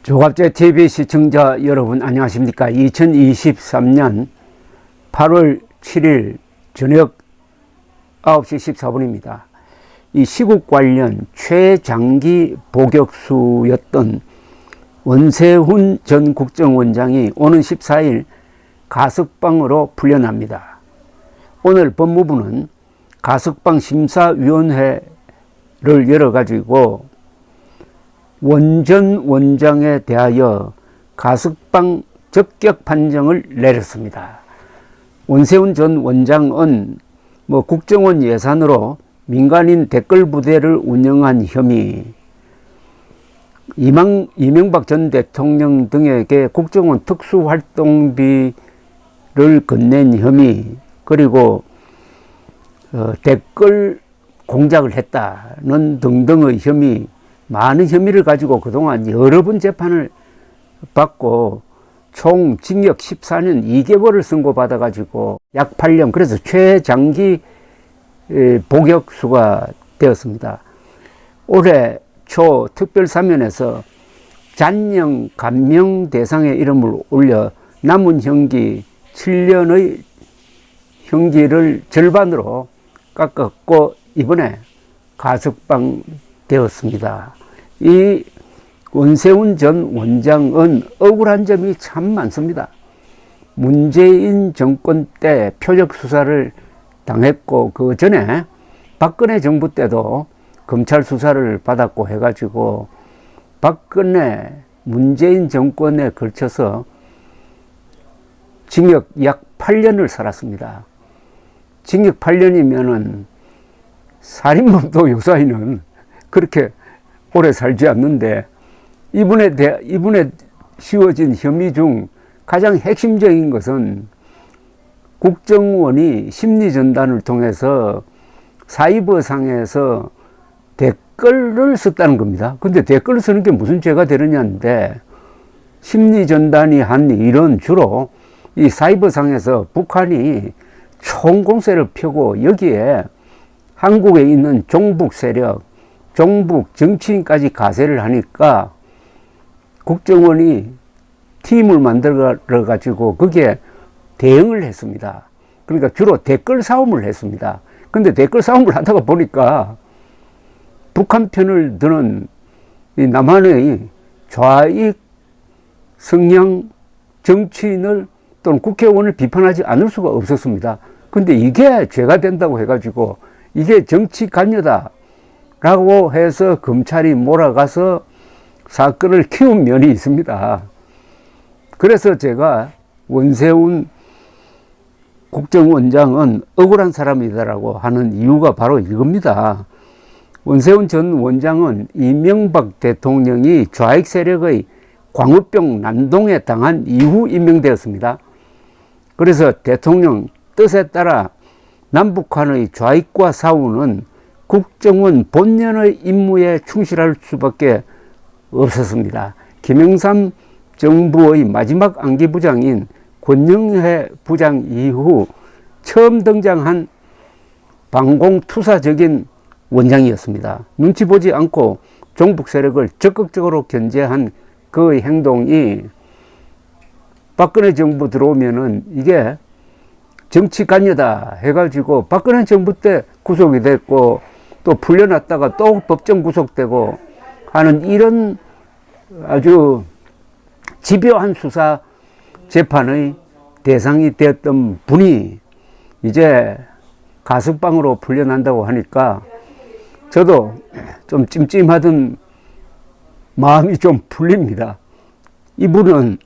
조갑제 TV 시청자 여러분 안녕하십니까. 2023년 8월 7일 저녁 9시 14분입니다. 이 시국 관련 최장기 복역수였던 원세훈 전 국정원장이 오는 14일 가석방으로 풀려납니다. 오늘 법무부는 가석방 심사위원회를 열어가지고 원 전 원장에 대하여 가석방 적격 판정을 내렸습니다. 원세훈 전 원장은 국정원 예산으로 민간인 댓글 부대를 운영한 혐의, 이명박 전 대통령 등에게 국정원 특수활동비를 건넨 혐의, 그리고 댓글 공작을 했다는 등등의 혐의, 많은 혐의를 가지고 그동안 여러 번 재판을 받고 총 징역 14년 2개월을 선고받아 가지고 약 8년, 그래서 최장기 복역수가 되었습니다. 올해 초 특별사면에서 잔영 감명 대상의 이름을 올려 남은 형기 7년의 형기를 절반으로 깎았고 이번에 가석방 되었습니다. 이 원세훈 전 원장은 억울한 점이 참 많습니다. 문재인 정권 때 표적 수사를 당했고 그 전에 박근혜 정부 때도 검찰 수사를 받았고 해가지고 박근혜 문재인 정권에 걸쳐서 징역 약 8년을 살았습니다. 징역 8년이면은 살인범도 요사이는 그렇게 오래 살지 않는데 이분에 씌워진 혐의 중 가장 핵심적인 것은 국정원이 심리전단을 통해서 사이버상에서 댓글을 썼다는 겁니다. 근데 댓글을 쓰는 게 무슨 죄가 되느냐인데, 심리전단이 한 일은 주로 이 사이버상에서 북한이 총공세를 펴고 여기에 한국에 있는 종북 세력, 종북 정치인까지 가세를 하니까 국정원이 팀을 만들어 가지고 거기에 대응을 했습니다. 그러니까 주로 댓글 싸움을 했습니다. 근데 댓글 싸움을 하다가 보니까 북한 편을 드는 이 남한의 좌익 성향 정치인을 또는 국회의원을 비판하지 않을 수가 없었습니다. 근데 이게 죄가 된다고 해가지고 이게 정치 관여다 라고 해서 검찰이 몰아가서 사건을 키운 면이 있습니다. 그래서 제가 원세훈 국정원장은 억울한 사람이다라고 하는 이유가 바로 이겁니다. 원세훈 전 원장은 이명박 대통령이 좌익 세력의 광우병 난동에 당한 이후 임명되었습니다. 그래서 대통령 뜻에 따라 남북한의 좌익과 싸우는 국정원 본연의 임무에 충실할 수밖에 없었습니다. 김영삼 정부의 마지막 안기부장인 권영회 부장 이후 처음 등장한 방공투사적인 원장이었습니다. 눈치 보지 않고 종북 세력을 적극적으로 견제한 그의 행동이 박근혜 정부 들어오면은 이게 정치 관여다 해가지고 박근혜 정부 때 구속이 됐고 또 풀려났다가 또 법정 구속되고 하는 이런 아주 집요한 수사 재판의 대상이 되었던 분이 이제 가석방으로 풀려난다고 하니까 저도 좀 찜찜하던 마음이 좀 풀립니다. 이분은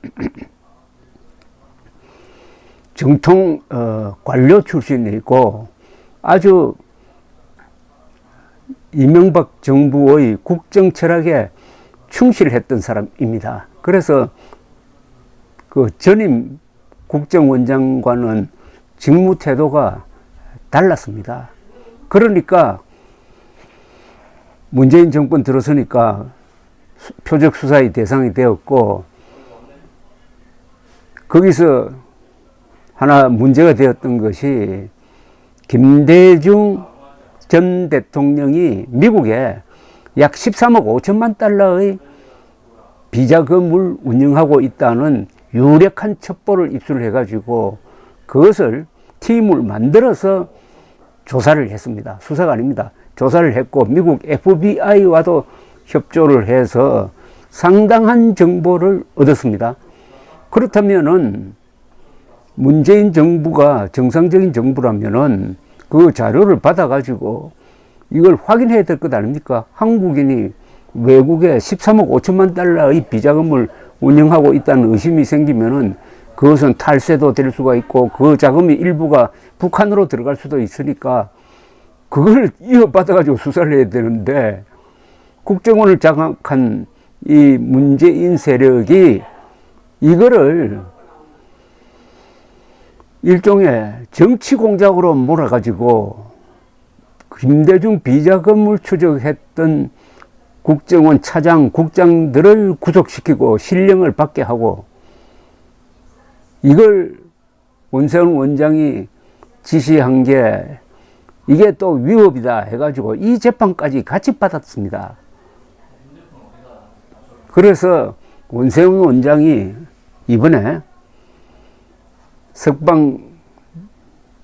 정통 관료 출신이고 아주 이명박 정부의 국정 철학에 충실했던 사람입니다. 그래서 그 전임 국정원장과는 직무 태도가 달랐습니다. 그러니까 문재인 정권 들어서니까 표적 수사의 대상이 되었고 거기서 하나 문제가 되었던 것이 김대중 전 대통령이 미국에 약 13억 5천만 달러의 비자금을 운영하고 있다는 유력한 첩보를 입수를 해가지고 그것을 팀을 만들어서 조사를 했습니다. 수사가 아닙니다. 조사를 했고 미국 FBI와도 협조를 해서 상당한 정보를 얻었습니다. 그렇다면은 문재인 정부가 정상적인 정부라면은 그 자료를 받아가지고 이걸 확인해야 될 것 아닙니까? 한국인이 외국에 13억 5천만 달러의 비자금을 운영하고 있다는 의심이 생기면은 그것은 탈세도 될 수가 있고 그 자금이 일부가 북한으로 들어갈 수도 있으니까 그걸 이어받아가지고 수사를 해야 되는데 국정원을 장악한 이 문재인 세력이 이거를 일종의 정치 공작으로 몰아가지고 김대중 비자금을 추적했던 국정원 차장, 국장들을 구속시키고 실형을 받게 하고 이걸 원세훈 원장이 지시한 게 이게 또 위법이다 해가지고 이 재판까지 같이 받았습니다. 그래서 원세훈 원장이 이번에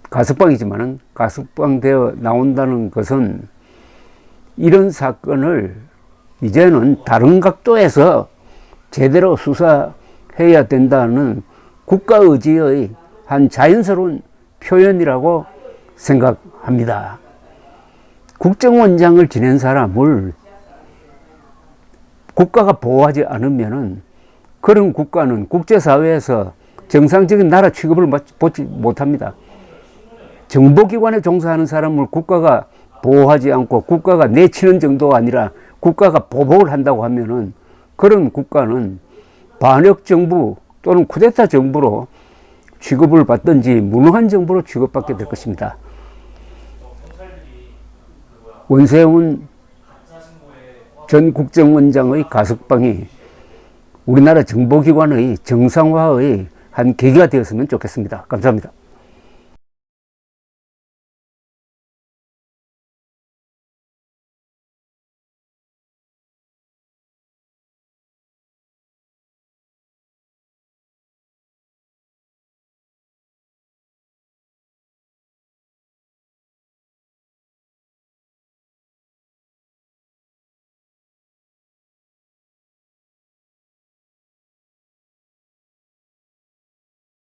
가석방이지만은 가석방 되어 나온다는 것은 이런 사건을 이제는 다른 각도에서 제대로 수사해야 된다는 국가의지의 한 자연스러운 표현이라고 생각합니다. 국정원장을 지낸 사람을 국가가 보호하지 않으면은 그런 국가는 국제사회에서 정상적인 나라 취급을 받지 못합니다. 정보기관에 종사하는 사람을 국가가 보호하지 않고 국가가 내치는 정도가 아니라 국가가 보복을 한다고 하면은 그런 국가는 반역 정부 또는 쿠데타 정부로 취급을 받든지 무능한 정부로 취급받게 될 것입니다. 원세훈 전 국정원장의 가석방이 우리나라 정보기관의 정상화의 한 계기가 되었으면 좋겠습니다. 감사합니다.